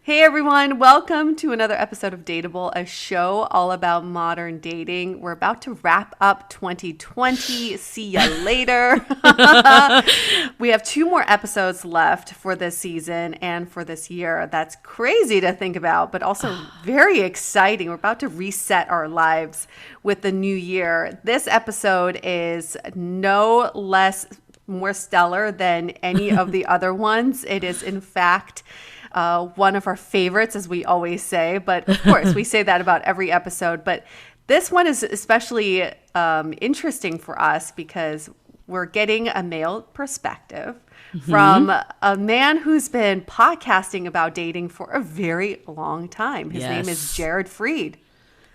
Hey everyone, welcome to another episode of Dateable, a show all about modern dating. We're about to wrap up 2020. See ya later. We have 2 more episodes left for this season and for this year. That's crazy to think about, but also very exciting. We're about to reset our lives with the new year. This episode is no less more stellar than any of the other ones. It is, in fact, one of our favorites, as we always say, but of course we say that about every episode. But this one is especially interesting for us because we're getting a male perspective from a man who's been podcasting about dating for a very long time. His name is Jared Freed.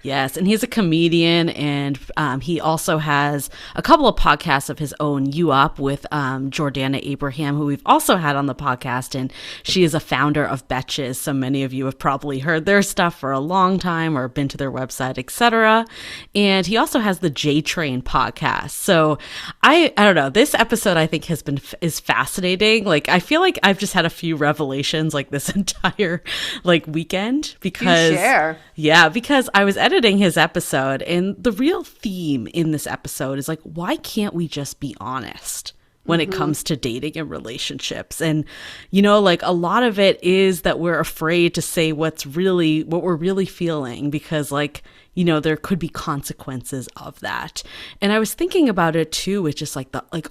Yes, and he's a comedian, and he also has a couple of podcasts of his own, You Up, with Jordana Abraham, who we've also had on the podcast, and she is a founder of Betches, so many of you have probably heard their stuff for a long time or been to their website, etc. And he also has the JTrain podcast. So I don't know, this episode I think is fascinating. Like, I feel like I've just had a few revelations like this entire weekend because because I was editing his episode, and the real theme in this episode is why can't we just be honest when it comes to dating and relationships? And a lot of it is that we're afraid to say what we're really feeling because there could be consequences of that. And I was thinking about it too with just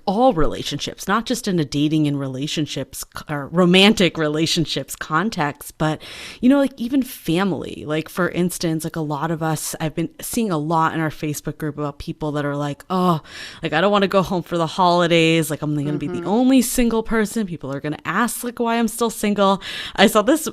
all relationships, not just in a dating and relationships or romantic relationships context, but even family. For instance, a lot of us, I've been seeing a lot in our Facebook group about people that are I don't want to go home for the holidays. I'm going to be the only single person. People are going to ask why I'm still single. I saw this.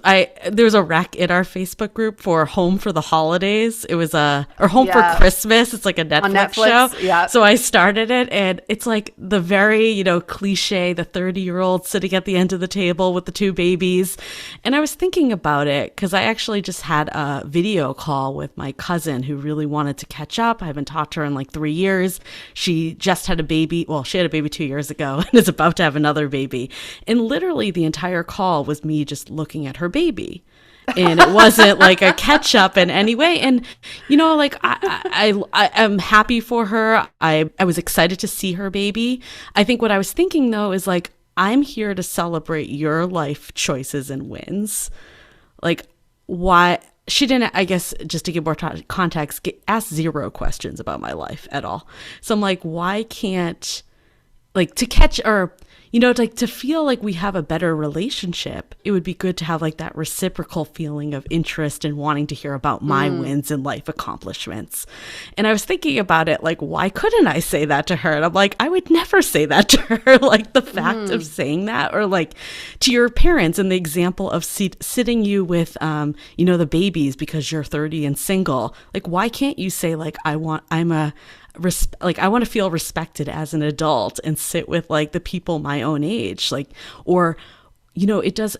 There's a rec in our Facebook group for Home for the Holidays. It was or Home for Christmas. It's like a Netflix show. Yeah. So I started it, and it's the very, cliche, the 30-year-old sitting at the end of the table with the 2 babies. And I was thinking about it because I actually just had a video call with my cousin who really wanted to catch up. I haven't talked to her in 3 years. She just had a baby. Well, she had a baby 2 years ago and is about to have another baby. And literally the entire call was me just looking at her baby. And it wasn't a catch up in any way. And, I'm happy for her. I was excited to see her baby. I think what I was thinking, though, is I'm here to celebrate your life choices and wins. Why she didn't, I guess, just to give more context, ask 0 questions about my life at all. So I'm why can't, to catch or, to feel we have a better relationship, it would be good to have that reciprocal feeling of interest and wanting to hear about my wins and life accomplishments. And I was thinking about it, why couldn't I say that to her? And I'm I would never say that to her. The fact of saying that, or to your parents in the example of sitting you with, the babies because you're 30 and single. Why can't you say I want to feel respected as an adult and sit with the people my own age, it does.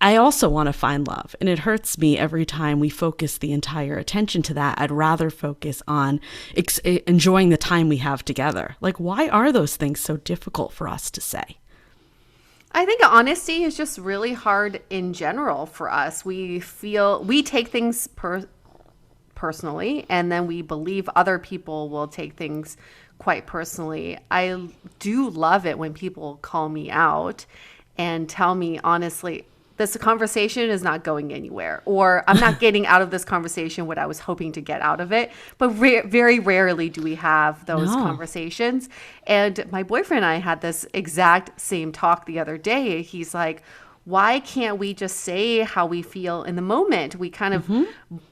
I also want to find love, and it hurts me every time we focus the entire attention to that. I'd rather focus on enjoying the time we have together. Why are those things so difficult for us to say? I think honesty is just really hard in general for us. We take things personally, and then we believe other people will take things quite personally. I do love it when people call me out and tell me honestly, this conversation is not going anywhere, or I'm not getting out of this conversation what I was hoping to get out of it. But very rarely do we have those conversations. And my boyfriend and I had this exact same talk the other day. He's why can't we just say how we feel in the moment? We kind of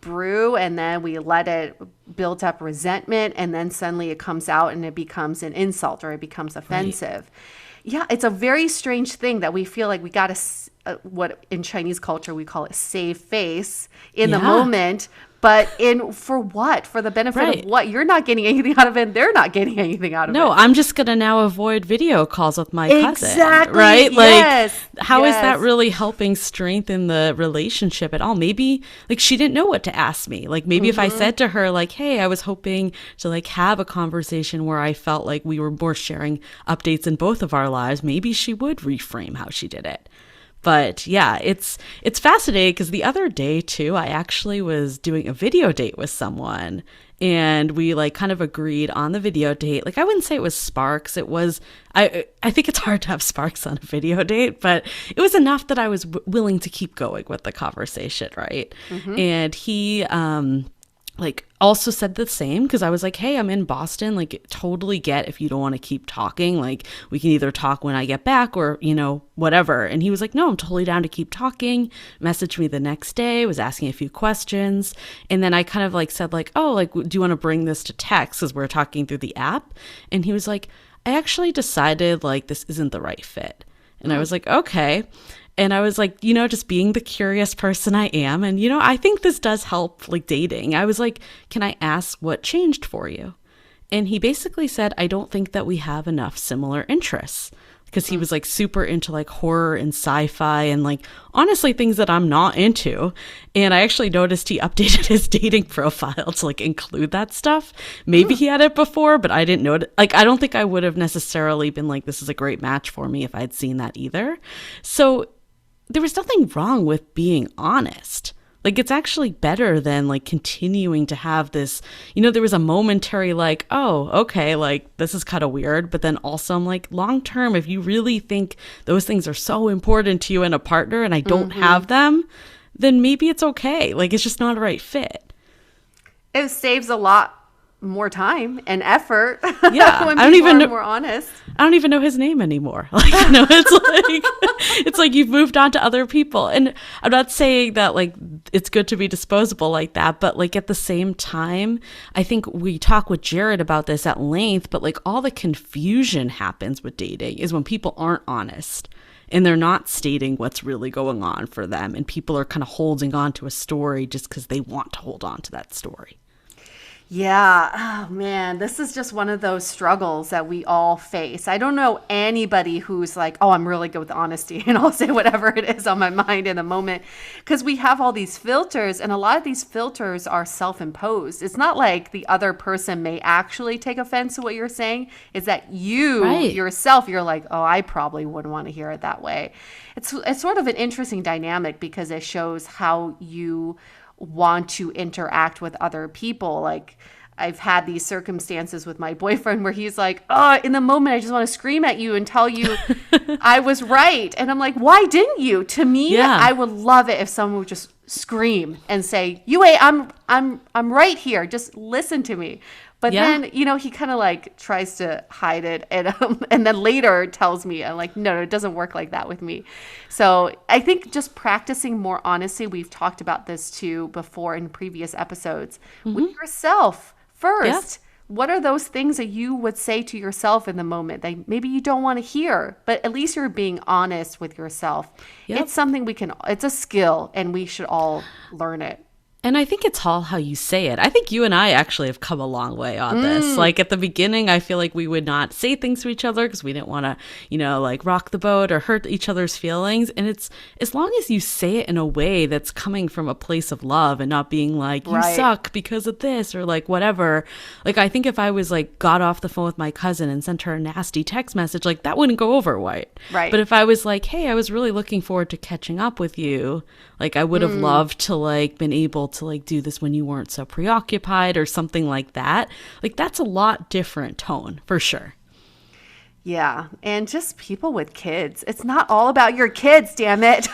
brew, and then we let it build up resentment, and then suddenly it comes out and it becomes an insult or it becomes offensive. Right. Yeah, it's a very strange thing that we feel we got to, what in Chinese culture we call it save face in the moment. But for what? For the benefit of what? You're not getting anything out of it, and they're not getting anything out of it. No, I'm just going to now avoid video calls with my cousin. Exactly. Right? How is that really helping strengthen the relationship at all? Maybe, she didn't know what to ask me. Maybe if I said to her, hey, I was hoping to, have a conversation where I felt we were more sharing updates in both of our lives, maybe she would reframe how she did it. But yeah, it's fascinating because the other day too, I actually was doing a video date with someone, and we like kind of agreed on the video date. Like I wouldn't say it was sparks. It was I think it's hard to have sparks on a video date, but it was enough that I was willing to keep going with the conversation, right? And he like also said the same, because I was like, hey, I'm in Boston, like totally get if you don't want to keep talking, like we can either talk when I get back or, you know, whatever. And he was like, no, I'm totally down to keep talking. Messaged me the next day, was asking a few questions. And then I kind of like said like, oh, like, do you want to bring this to text, because we're talking through the app? And he was like, I actually decided like this isn't the right fit. And I was like, okay. And I was like, you know, just being the curious person I am. And, you know, I think this does help like dating. I was like, can I ask what changed for you? And he basically said, I don't think that we have enough similar interests, because he was like super into like horror and sci-fi and like honestly things that I'm not into. And I actually noticed he updated his dating profile to like include that stuff. Maybe he had it before, but I didn't know it. Like, I don't think I would have necessarily been like, this is a great match for me if I'd seen that either. So there was nothing wrong with being honest. Like, it's actually better than like continuing to have this, you know, there was a momentary like, oh, okay, like this is kind of weird. But then also I'm like, long term, if you really think those things are so important to you and a partner and I don't have them, then maybe it's okay. Like, it's just not a right fit. It saves a lot more time and effort. Yeah. When I don't people even are know, more honest. I don't even know his name anymore. Like, you know, it's like you've moved on to other people. And I'm not saying that like it's good to be disposable like that, but like at the same time, I think we talk with Jared about this at length, but like all the confusion happens with dating is when people aren't honest and they're not stating what's really going on for them. And people are kind of holding on to a story just because they want to hold on to that story. Yeah. Oh, man, this is just one of those struggles that we all face. I don't know anybody who's like, oh, I'm really good with honesty and I'll say whatever it is on my mind in the moment, because we have all these filters, and a lot of these filters are self-imposed. It's not like the other person may actually take offense to what you're saying. It's that you yourself, you're like, oh, I probably wouldn't want to hear it that way. It's sort of an interesting dynamic because it shows how you want to interact with other people. Like, I've had these circumstances with my boyfriend where he's like, oh, in the moment, I just want to scream at you and tell you I was right. And I'm like, why didn't you? To me, I would love it if someone would just scream and say, Yue, I'm right here. Just listen to me. But then, you know, he kind of like tries to hide it, and then later tells me, I'm like, no, it doesn't work like that with me. So I think just practicing more honesty, we've talked about this too before in previous episodes, with yourself first. What are those things that you would say to yourself in the moment that maybe you don't want to hear, but at least you're being honest with yourself? It's something it's a skill, and we should all learn it. And I think it's all how you say it. I think you and I actually have come a long way on this. Like at the beginning, I feel like we would not say things to each other because we didn't want to, you know, like rock the boat or hurt each other's feelings. And it's as long as you say it in a way that's coming from a place of love and not being like, you suck because of this or like whatever. Like, I think if I was like got off the phone with my cousin and sent her a nasty text message, like that wouldn't go over right. But if I was like, hey, I was really looking forward to catching up with you, like I would have loved to like been able to like do this when you weren't so preoccupied or something like that. Like that's a lot different tone for sure. Yeah. And just people with kids. It's not all about your kids, damn it.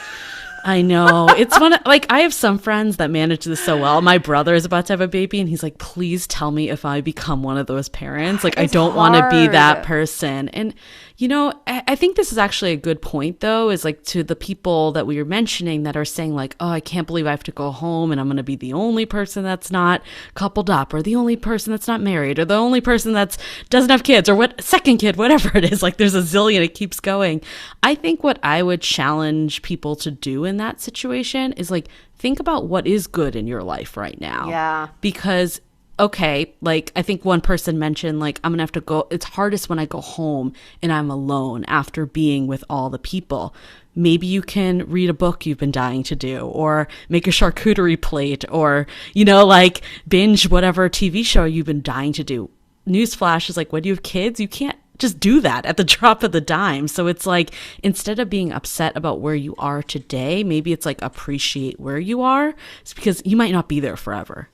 I know. It's like I have some friends that manage this so well. My brother is about to have a baby and he's like, please tell me if I become one of those parents. Like, I don't want to be that person. And, you know, I think this is actually a good point, though, is like to the people that we were mentioning that are saying like, oh, I can't believe I have to go home and I'm going to be the only person that's not coupled up or the only person that's not married or the only person that's doesn't have kids or what second kid, whatever it is. Like there's a zillion, it keeps going. I think what I would challenge people to do in that situation is like, think about what is good in your life right now. Yeah. Because okay, like I think one person mentioned like I'm gonna have to go, it's hardest when I go home and I'm alone after being with all the people. Maybe you can read a book you've been dying to do or make a charcuterie plate or, you know, like binge whatever TV show you've been dying to do. Newsflash is like when you have kids, you can't just do that at the drop of the dime. So it's like, instead of being upset about where you are today, maybe it's like appreciate where you are. It's because you might not be there forever.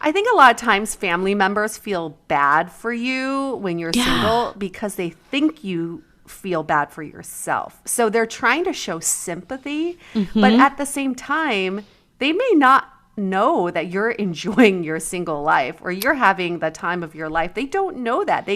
I think a lot of times family members feel bad for you when you're single because they think you feel bad for yourself. So they're trying to show sympathy, but at the same time, they may not know that you're enjoying your single life or you're having the time of your life. They don't know that.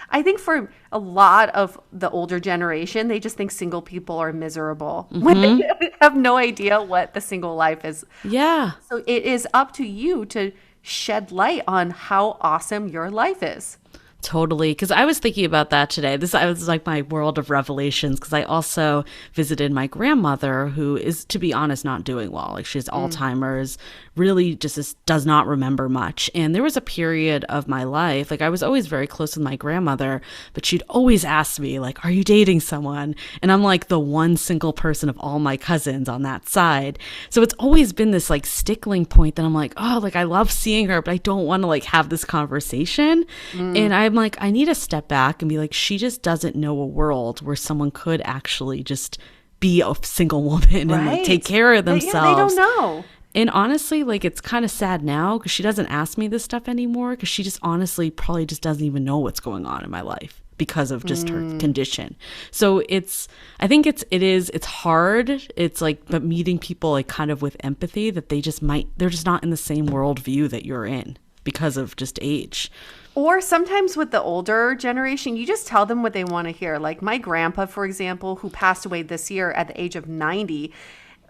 I think for a lot of the older generation, they just think single people are miserable when they have no idea what the single life is. Yeah. So it is up to you to shed light on how awesome your life is. Totally. Because I was thinking about that today. This was like my world of revelations, because I also visited my grandmother, who is, to be honest, not doing well. Like, she has Alzheimer's, really just does not remember much. And there was a period of my life, like, I was always very close with my grandmother, but she'd always ask me, like, are you dating someone? And I'm like the one single person of all my cousins on that side. So it's always been this like stickling point that I'm like, oh, like, I love seeing her, but I don't want to like have this conversation. And I'm like, I need to step back and be like, she just doesn't know a world where someone could actually just be a single woman and like take care of themselves. Yeah, they don't know. And honestly, like, it's kind of sad now because she doesn't ask me this stuff anymore, because she just honestly probably just doesn't even know what's going on in my life because of just her condition. So I think it's hard. It's like, but meeting people like kind of with empathy, that they're just not in the same worldview that you're in because of just age. Or sometimes with the older generation, you just tell them what they want to hear. Like my grandpa, for example, who passed away this year at the age of 90,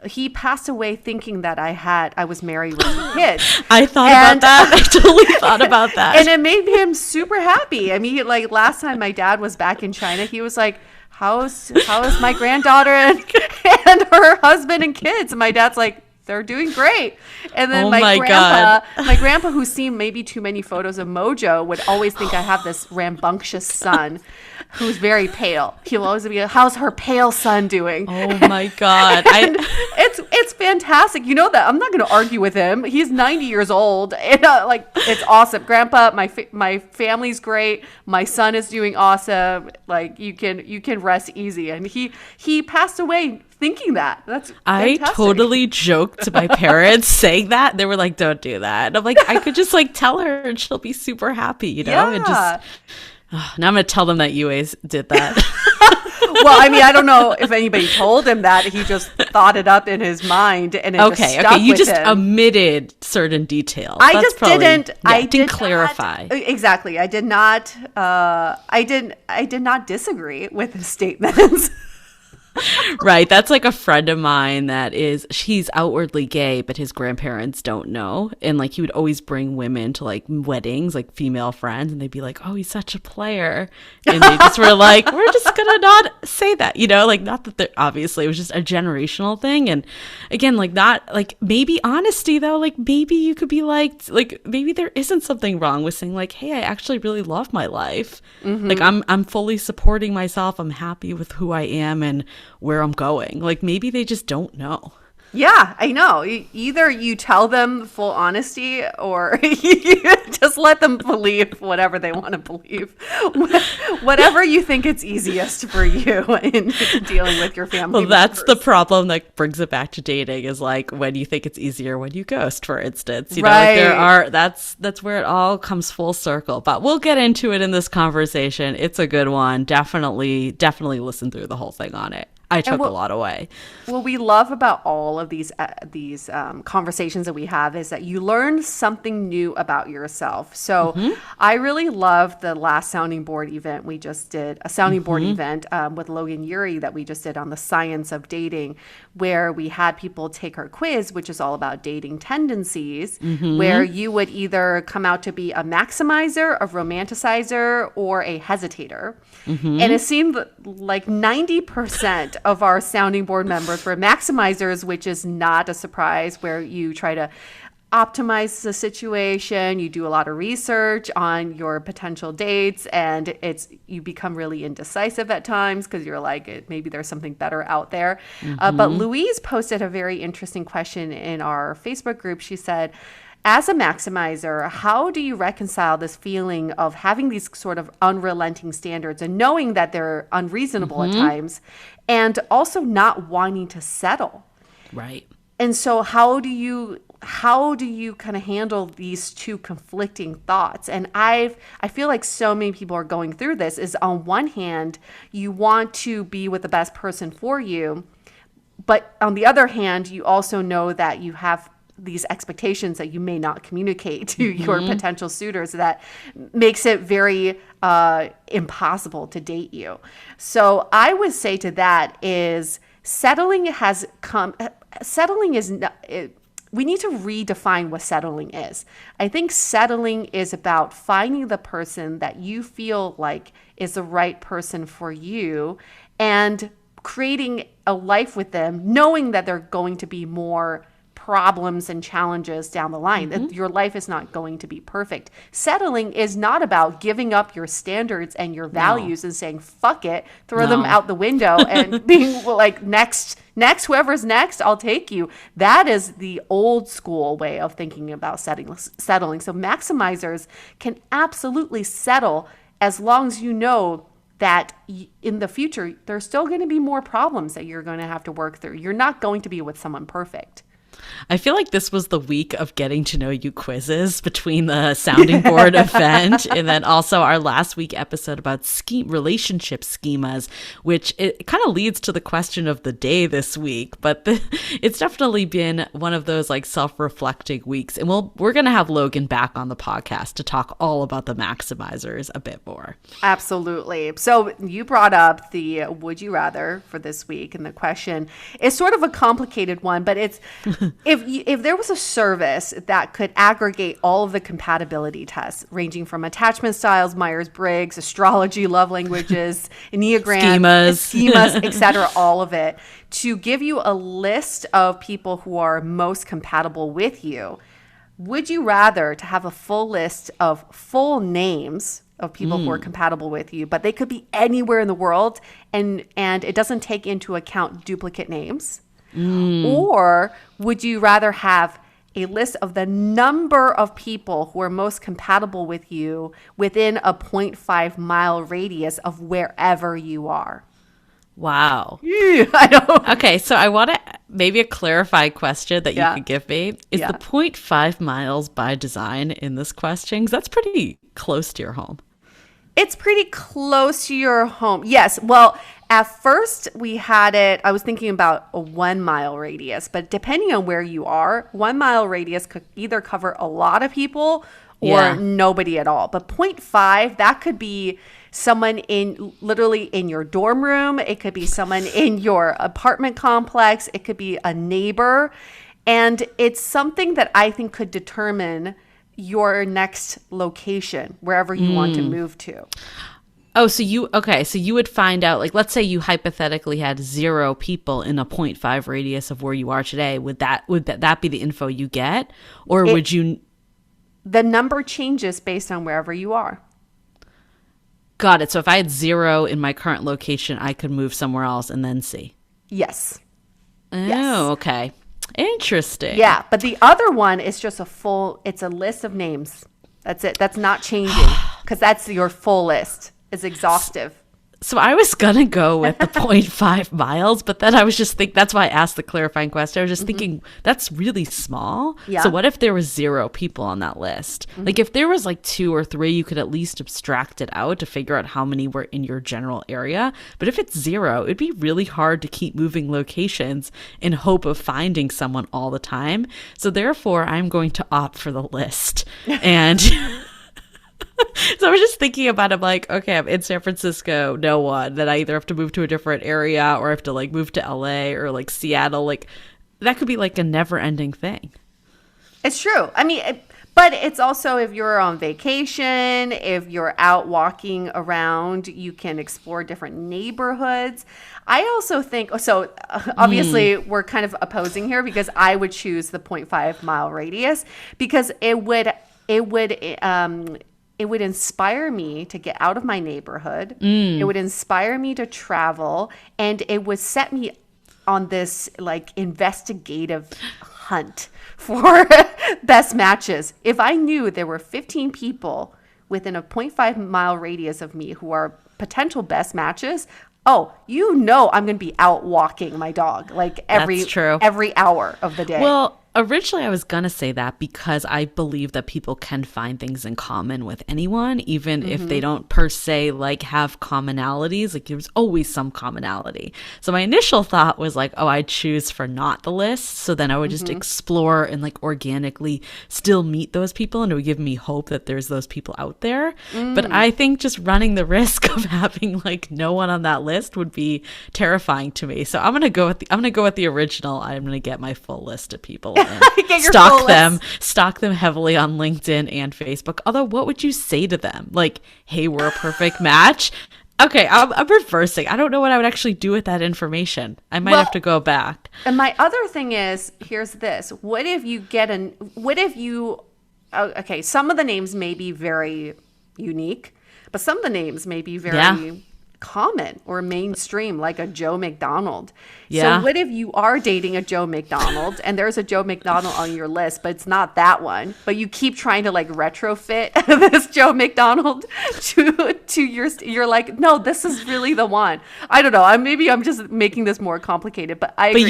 he passed away thinking that I was married with kids. I thought about that. I totally thought about that. And it made him super happy. I mean, like last time my dad was back in China, he was like, how's my granddaughter and her husband and kids? And my dad's like, they're doing great. And then my grandpa, who's seen maybe too many photos of Mojo, would always think I have this rambunctious son who's very pale. He'll always be, how's her pale son doing? Oh my God. It's fantastic. You know that I'm not going to argue with him. He's 90 years old. And like, it's awesome. Grandpa, my family's great. My son is doing awesome. Like, you can rest easy. And he passed away thinking that. That's fantastic. I totally joked to my parents saying that. They were like, don't do that. And I'm like, I could just like tell her and she'll be super happy, you know? Yeah. And just now I'm going to tell them that Yue did that. Well, I mean, I don't know if anybody told him that. He just thought it up in his mind, and it just stuck you with just him. Omitted certain details. I just didn't. I didn't clarify. Exactly. I did not. I did not disagree with his statements. Right. That's like a friend of mine he's outwardly gay, but his grandparents don't know. And like, he would always bring women to like weddings, like female friends, and they'd be like, oh, he's such a player. And they just were like, we're just going to not say that, you know, like, not that obviously it was just a generational thing. And again, like, not like, maybe honesty though, like maybe you could be like maybe there isn't something wrong with saying like, hey, I actually really love my life. Like, I'm fully supporting myself. I'm happy with who I am and where I'm going. Like, maybe they just don't know. Yeah, I know. Either you tell them full honesty, or you just let them believe whatever they want to believe. Whatever you think it's easiest for you in dealing with your family. Well, that's the problem that brings it back to dating, is like when you think it's easier when you ghost, for instance. You know, like that's where it all comes full circle. But we'll get into it in this conversation. It's a good one. Definitely listen through the whole thing on it. I took a lot away. What we love about all of these conversations that we have is that you learn something new about yourself. So I really love the last sounding board event we just did, a sounding board event with Logan Yuri that we just did on the science of dating, where we had people take our quiz, which is all about dating tendencies, where you would either come out to be a maximizer, a romanticizer, or a hesitator. And it seemed like 90% of our sounding board members were maximizers, which is not a surprise, where you try to optimize the situation, you do a lot of research on your potential dates, and you become really indecisive at times because you're like, maybe there's something better out there. But Louise posted a very interesting question in our Facebook group. She said, as a maximizer, how do you reconcile this feeling of having these sort of unrelenting standards and knowing that they're unreasonable at times, and also not wanting to settle? Right. And so how do you kind of handle these two conflicting thoughts? And I feel like so many people are going through this. Is on one hand, you want to be with the best person for you, but on the other hand, you also know that you have these expectations that you may not communicate to your potential suitors, that makes it very impossible to date you. So I would say to that is settling is we need to redefine what settling is. I think settling is about finding the person that you feel like is the right person for you and creating a life with them, knowing that there are going to be more problems and challenges down the line, that your life is not going to be perfect. Settling is not about giving up your standards and your values and saying, fuck it, throw them out the window and being like, next, whoever's next, I'll take you. That is the old school way of thinking about settling. So maximizers can absolutely settle as long as you know that in the future, there's still going to be more problems that you're going to have to work through. You're not going to be with someone perfect. I feel like this was the week of getting to know you quizzes between the sounding board event and then also our last week episode about relationship schemas, which it kind of leads to the question of the day this week. But it's definitely been one of those like self-reflecting weeks. And we're going to have Logan back on the podcast to talk all about the maximizers a bit more. Absolutely. So you brought up the would you rather for this week, and the question is sort of a complicated one, but it's if there was a service that could aggregate all of the compatibility tests, ranging from attachment styles, Myers-Briggs, astrology, love languages, Enneagram, schemas, etc., all of it, to give you a list of people who are most compatible with you, would you rather to have a full list of full names of people who are compatible with you, but they could be anywhere in the world, and it doesn't take into account duplicate names? Or would you rather have a list of the number of people who are most compatible with you within a 0.5 mile radius of wherever you are? Wow. I know. Okay, so I want to maybe a clarified question that you could give me. Is the 0.5 miles by design in this question? Because that's pretty close to your home. It's pretty close to your home. Yes. Well, at first we had it, I was thinking about a 1 mile radius, but depending on where you are, 1 mile radius could either cover a lot of people or nobody at all. But 0.5, that could be someone literally in your dorm room. It could be someone in your apartment complex. It could be a neighbor. And it's something that I think could determine your next location, wherever you want to move to. Oh, so you would find out, like, let's say you hypothetically had 0 people in a 0.5 radius of where you are today. Would that be the info you get? Or would you? The number changes based on wherever you are. Got it. So if I had 0 in my current location, I could move somewhere else and then see. Yes. Oh, okay. Interesting. Yeah, but the other one is just it's a list of names. That's it. That's not changing because that's your full list. It's exhaustive. So I was going to go with the 0.5 miles, but then I was just that's why I asked the clarifying question. I was just thinking that's really small. Yeah. So what if there was 0 people on that list? Like if there was like 2 or 3, you could at least abstract it out to figure out how many were in your general area. But if it's 0, it'd be really hard to keep moving locations in hope of finding someone all the time. So therefore, I'm going to opt for the list. And so I was just thinking about it, I'm like, okay, I'm in San Francisco, no one. Then I either have to move to a different area or I have to like move to LA or like Seattle. Like that could be like a never ending thing. It's true. I mean, but it's also if you're on vacation, if you're out walking around, you can explore different neighborhoods. I also think, so obviously we're kind of opposing here because I would choose the 0.5 mile radius because it would inspire me to get out of my neighborhood. It would inspire me to travel, and it would set me on this like investigative hunt for best matches. If I knew there were 15 people within a 0.5-mile radius of me who are potential best matches, oh, I'm going to be out walking my dog like every hour of the day. Well, originally I was going to say that because I believe that people can find things in common with anyone, even if they don't per se like have commonalities. Like there's always some commonality. So my initial thought was like, oh, I'd choose for not the list. So then I would just explore and like organically still meet those people, and it would give me hope that there's those people out there. But I think just running the risk of having like no one on that list would be terrifying to me. So I'm gonna go with the original. I'm gonna get my full list of people. Stalk them heavily on LinkedIn and Facebook. Although, what would you say to them? Like, hey, we're a perfect match. Okay, I'm reversing. I don't know what I would actually do with that information. I might have to go back. And my other thing is, here's this. Okay, some of the names may be very unique, but some of the names may be very common or mainstream, like a Joe McDonald. So what if you are dating a Joe McDonald and there's a Joe McDonald on your list, but it's not that one, but you keep trying to like retrofit this Joe McDonald to you're like, no, this is really the one. I don't know. Maybe I'm just making this more complicated, but I agree. But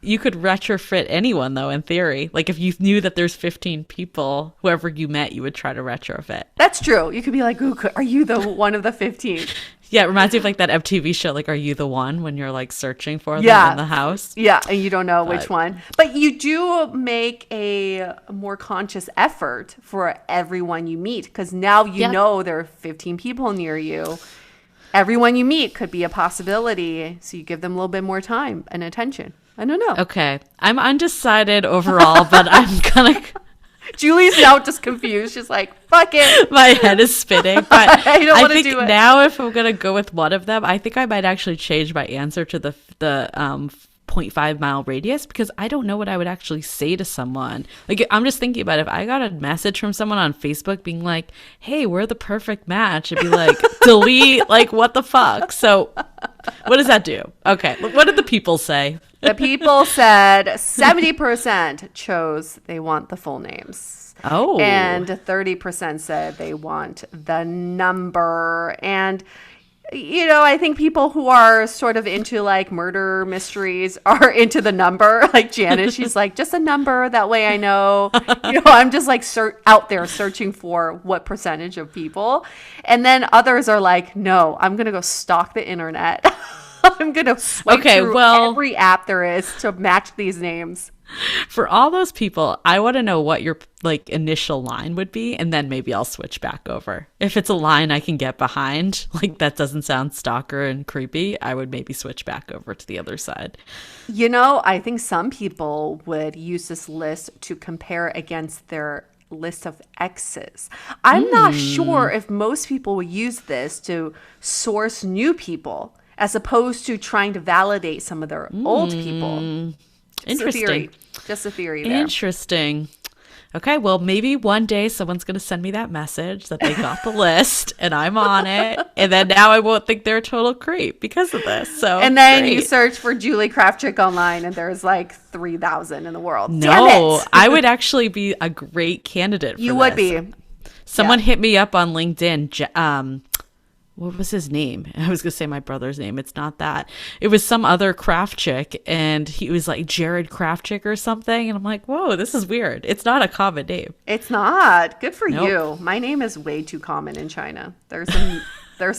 you could retrofit anyone, though, in theory. Like, if you knew that there's 15 people, whoever you met, you would try to retrofit. That's true. You could be like, ooh, are you the one of the 15? Yeah, it reminds me of, like, that MTV show, like, Are You the One? When you're, like, searching for them in the house. Yeah, and you don't know which one. But you do make a more conscious effort for everyone you meet, because now you know there are 15 people near you. Everyone you meet could be a possibility, so you give them a little bit more time and attention. I don't know. Okay. I'm undecided overall, but I'm gonna... Julie's now just confused. She's like, fuck it. My head is spinning. But I don't want to do it. Now if I'm going to go with one of them, I think I might actually change my answer to the 0.5-mile radius, because I don't know what I would actually say to someone. Like, I'm just thinking about if I got a message from someone on Facebook being like, hey, we're the perfect match, I'd be like, delete, like, what the fuck? So what does that do? Okay. What did the people say? The people said 70% chose they want the full names. Oh. And 30% said they want the number. And I think people who are sort of into like murder mysteries are into the number. Like Janice, she's like, just a number. That way I know. I'm just like out there searching for what percentage of people. And then others are like, no, I'm going to go stalk the internet. I'm going to swipe through every app there is to match these names. For all those people, I want to know what your like initial line would be, and then maybe I'll switch back over. If it's a line I can get behind, like that doesn't sound stalker and creepy, I would maybe switch back over to the other side. I think some people would use this list to compare against their list of exes. I'm not sure if most people would use this to source new people, as opposed to trying to validate some of their old people. Interesting. Just a theory there. Interesting. Okay, well, maybe one day someone's going to send me that message that they got the list and I'm on it. And then now I won't think they're a total creep because of this. So And then you search for Julie Kravchuk online and there's like 3,000 in the world. No, I would actually be a great candidate for this. You would be. Someone hit me up on LinkedIn. What was his name? I was going to say my brother's name. It's not that. It was some other Kravchuk, and he was like Jared Kravchuk or something. And I'm like, whoa, this is weird. It's not a common name. It's not. Good for you. My name is way too common in China. There's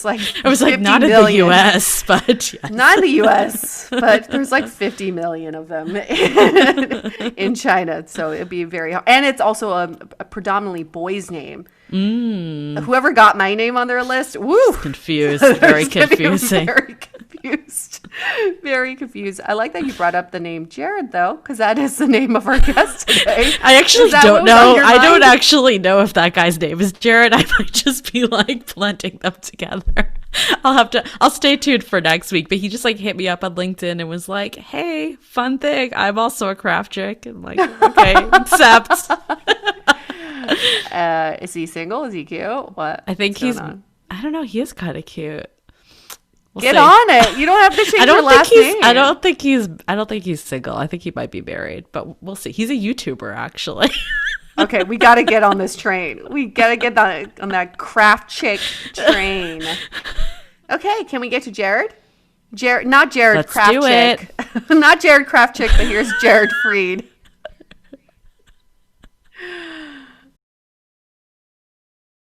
like I was like, not million. In the U.S., but yes. Not in the U.S., but there's like 50 million of them in China. So it'd be very hard. And it's also a predominantly boy's name. Whoever got my name on their list, woo, confused, very confusing. Very confused. I like that you brought up the name Jared, though, because that is the name of our guest today. I actually don't know. I don't actually know if that guy's name is Jared. I might just be like blending them together. I'll stay tuned for next week. But he just like hit me up on LinkedIn and was like, "Hey, fun thing. I'm also a Kravchuk." I'm like, okay, accept. Is he single? Is he cute? What? I think I don't know. He is kind of cute. Get on it. You don't have to change your last name. I don't think he's single. I think he might be married, but we'll see. He's a YouTuber, actually. Okay, we got to get on this train. We got to get on that craft chick train. Okay, can we get to Jared? Not Jared Let's Craft do Chick. Not Jared Craft Chick, but here's Jared Freed.